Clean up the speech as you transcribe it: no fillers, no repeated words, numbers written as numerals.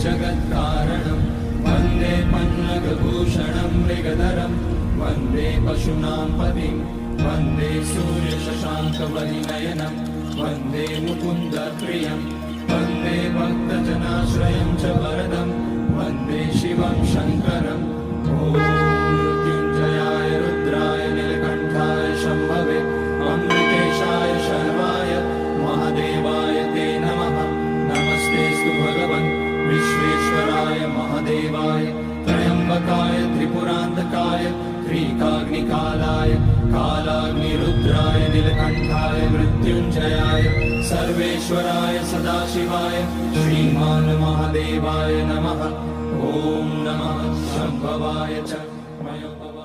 जगत्कारणं वन्दे पन्नगभूषणं मृगधरं वन्दे पशूनां पतिं वन्दे सूर्यशशाङ्कवलिनयनं वन्दे मुकुन्दप्रियं वन्दे भक्तजनाश्रयं च वरदं वन्दे शिवं शङ्करम् ॐ मृत्युञ्जयाय रुद्राय नीलकण्ठाय शम्भवे अमृतेशाय शर्वाय महादेवाय ते नमः। नमस्तेऽस्तु भगवन् विश्वेश्वराय महादेवाय त्र्यम्बकाय त्रिपुरान्तकाय त्रिकाग्निकालाय कालाग्निरुद्राय नीलकण्ठाय मृत्युञ्जयाय सर्वेश्वराय सदाशिवाय श्रीमान् महादेवाय नमः। ॐ नमः शम्भवाय च।